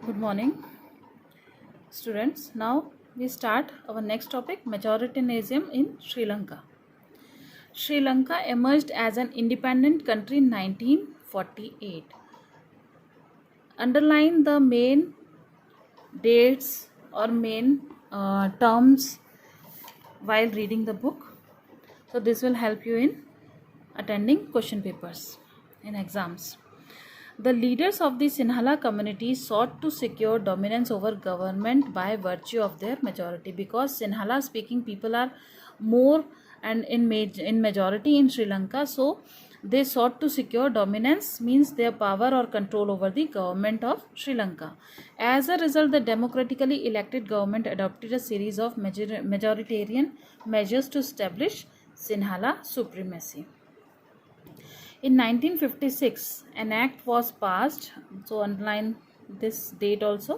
Good morning, students. Now we start our next topic, majoritarianism in Sri Lanka. Sri Lanka emerged as an independent country in 1948. Underline the main dates or main terms while reading the book. So this will help you in attending question papers in exams. The leaders of the Sinhala community sought to secure dominance over government by virtue of their majority, because Sinhala speaking people are more and in majority in Sri Lanka, so they sought to secure dominance, means their power or control over the government of Sri Lanka. As a result, the democratically elected government adopted a series of majoritarian measures to establish Sinhala supremacy. In 1956, an act was passed, so underline this date also.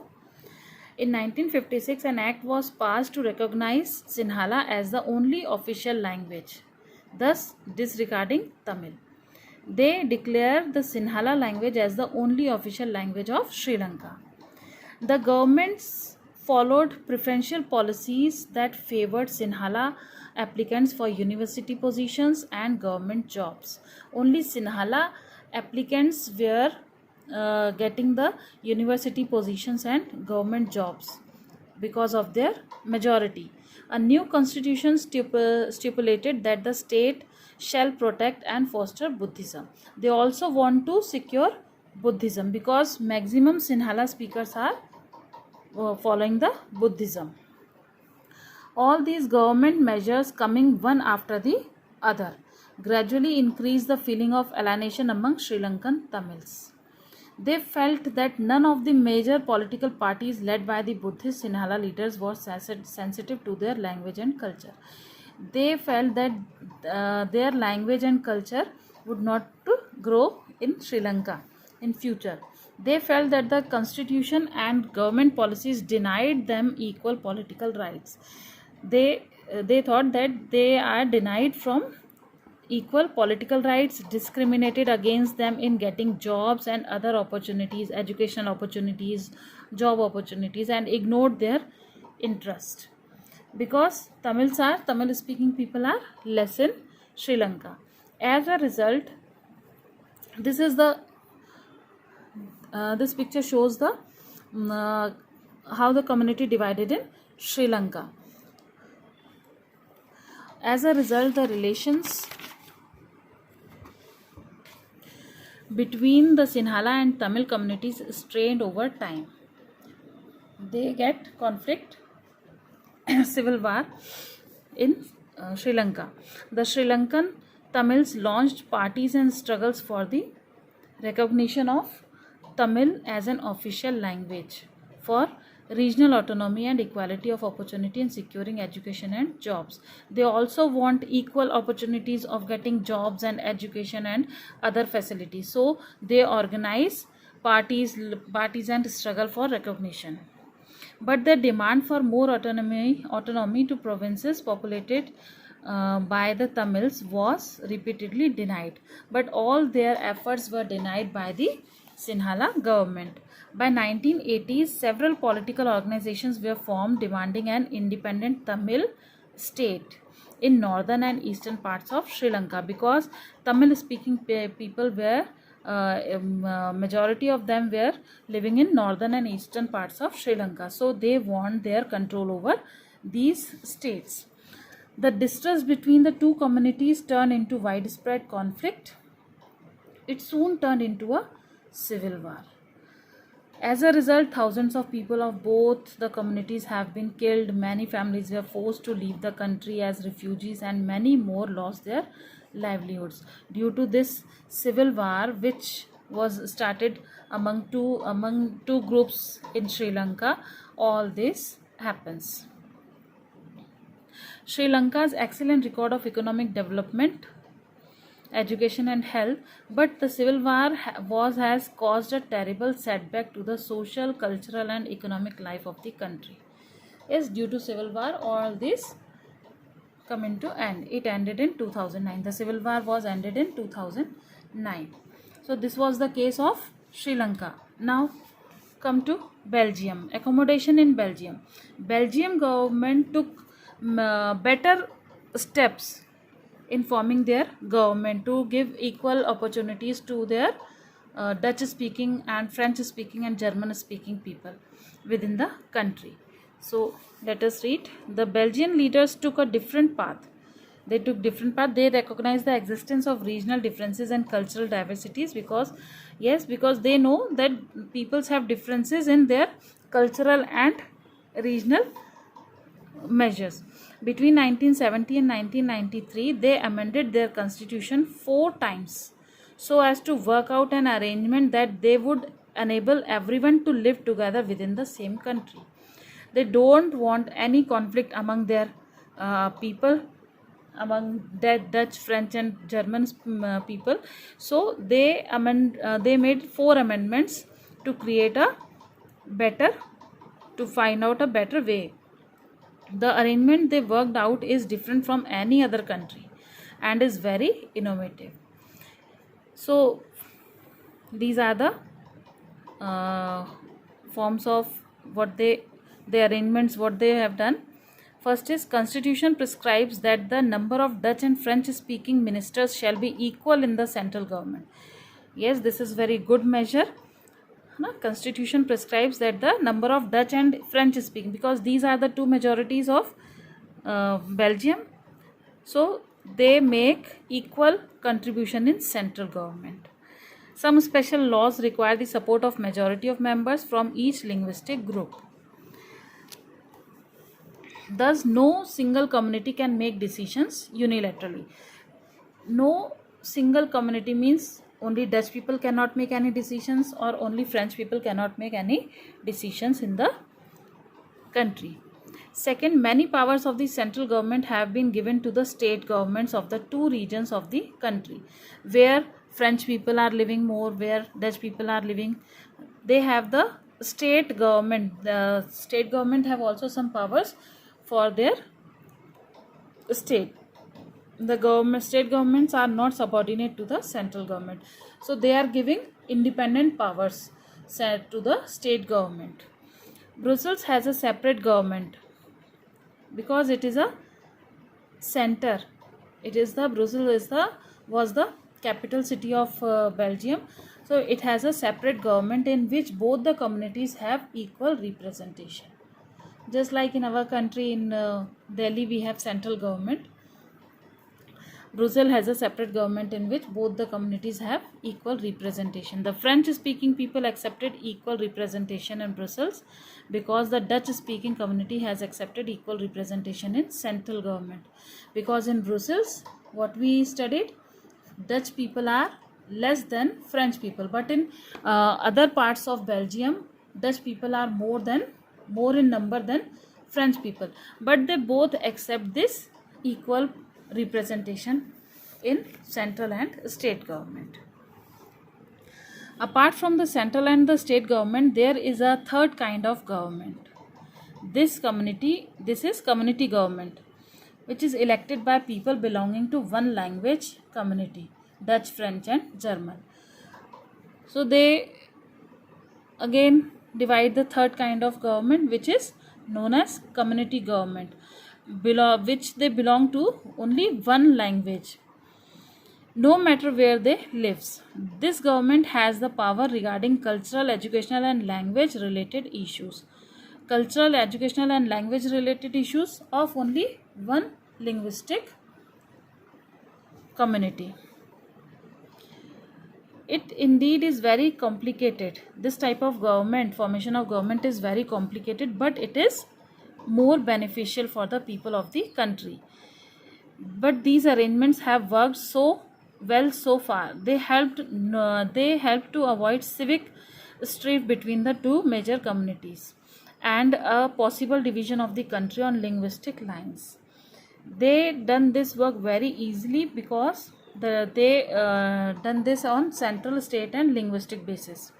In 1956, an act was passed to recognize Sinhala as the only official language, thus disregarding Tamil. They declared the Sinhala language as the only official language of Sri Lanka. The governments followed preferential policies that favored Sinhala applicants for university positions and government jobs. Only Sinhala applicants were getting the university positions and government jobs because of their majority. A new constitution stipulated that the state shall protect and foster Buddhism. They also want to secure Buddhism because maximum Sinhala speakers are following the Buddhism. All these government measures, coming one after the other, gradually increased the feeling of alienation among Sri Lankan Tamils. They felt that none of the major political parties led by the Buddhist Sinhala leaders was sensitive to their language and culture. They felt that their language and culture would not grow in Sri Lanka in future. They felt that the constitution and government policies denied them equal political rights. They thought that they are denied from equal political rights, discriminated against them in getting jobs and other opportunities, educational opportunities, job opportunities, and ignored their interest. Because Tamil speaking people are less in Sri Lanka. As a result, this is the this picture shows the how the community divided in Sri Lanka. As a result, the relations between the Sinhala and Tamil communities strained over time. They get conflict, civil war in Sri Lanka. The Sri Lankan Tamils launched parties and struggles for the recognition of Tamil as an official language, for regional autonomy and equality of opportunity in securing education and jobs. They also want equal opportunities of getting jobs and education and other facilities. So they organize parties and struggle for recognition. But the demand for more autonomy to provinces populated by the Tamils was repeatedly denied. But all their efforts were denied by the Sinhala government. By 1980s, several political organizations were formed demanding an independent Tamil state in northern and eastern parts of Sri Lanka, because Tamil speaking people were majority of them were living in northern and eastern parts of Sri Lanka, so they want their control over these states. The distrust between the two communities turned into widespread conflict. It soon turned into a civil war. As a result, thousands of people of both the communities have been killed, many families were forced to leave the country as refugees, and many more lost their livelihoods. Due to this civil war, which was started among two groups in Sri Lanka, all this happens. Sri Lanka's excellent record of economic development, education and health, but the civil war has caused a terrible setback to the social, cultural and economic life of the country. Yes, due to civil war, all this come into end. It ended in 2009. The civil war was ended in 2009. So this was the case of Sri Lanka. Now come to Belgium. Accommodation in Belgium. Belgium government took better steps in forming their government to give equal opportunities to their Dutch speaking and French speaking and German speaking people within the country. So let us read. The Belgian leaders took a different path. They took different path. They recognized the existence of regional differences and cultural diversities because they know that peoples have differences in their cultural and regional measures. Between 1970 and 1993, they amended their constitution 4 times so as to work out an arrangement that they would enable everyone to live together within the same country. They don't want any conflict among their people, among Dutch, French and German people. So they made 4 amendments to create a better, to find out a better way. The arrangement they worked out is different from any other country and is very innovative. So these are the forms of what the arrangements what they have done. First is, constitution prescribes that the number of Dutch and French speaking ministers shall be equal in the central government. Yes, this is very good measure. Constitution prescribes that the number of Dutch and French speaking, because these are the two majorities of Belgium, so they make equal contribution in central government. Some special laws require the support of majority of members from each linguistic group. Thus, no single community can make decisions unilaterally. No single community means only Dutch people cannot make any decisions or only French people cannot make any decisions in the country. Second, many powers of the central government have been given to the state governments of the 2 regions of the country, where French people are living more, where Dutch people are living. They have the state government. The state government have also some powers for their state. The state governments are not subordinate to the central government, so they are giving independent powers set to the state government. Brussels has a separate government because it is a center. Brussels was the capital city of Belgium, so it has a separate government in which both the communities have equal representation. Just like in our country, in Delhi we have central government, Brussels has a separate government in which both the communities have equal representation. The French speaking people accepted equal representation in Brussels because the Dutch speaking community has accepted equal representation in central government. Because in Brussels, what we studied, Dutch people are less than French people, but in other parts of Belgium, Dutch people are more in number than French people, but they both accept this equal representation in central and state government. Apart from the central and the state government, there is a third kind of government. This is community government, which is elected by people belonging to one language community, Dutch, French and German. So they again divide the third kind of government, which is known as community government, which they belong to only one language, no matter where they lives. This government has the power regarding cultural, educational and language related issues. Cultural, educational and language related issues of only one linguistic community. It indeed is very complicated. This type of formation of government is very complicated, but it is more beneficial for the people of the country. But these arrangements have worked so well so far. They helped to avoid civic strife between the two major communities and a possible division of the country on linguistic lines. They done this work very easily because they done this on central, state and linguistic basis.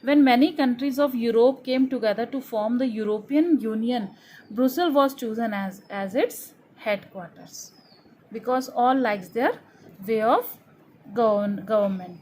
When many countries of Europe came together to form the European Union, Brussels was chosen as its headquarters because all likes their way of government.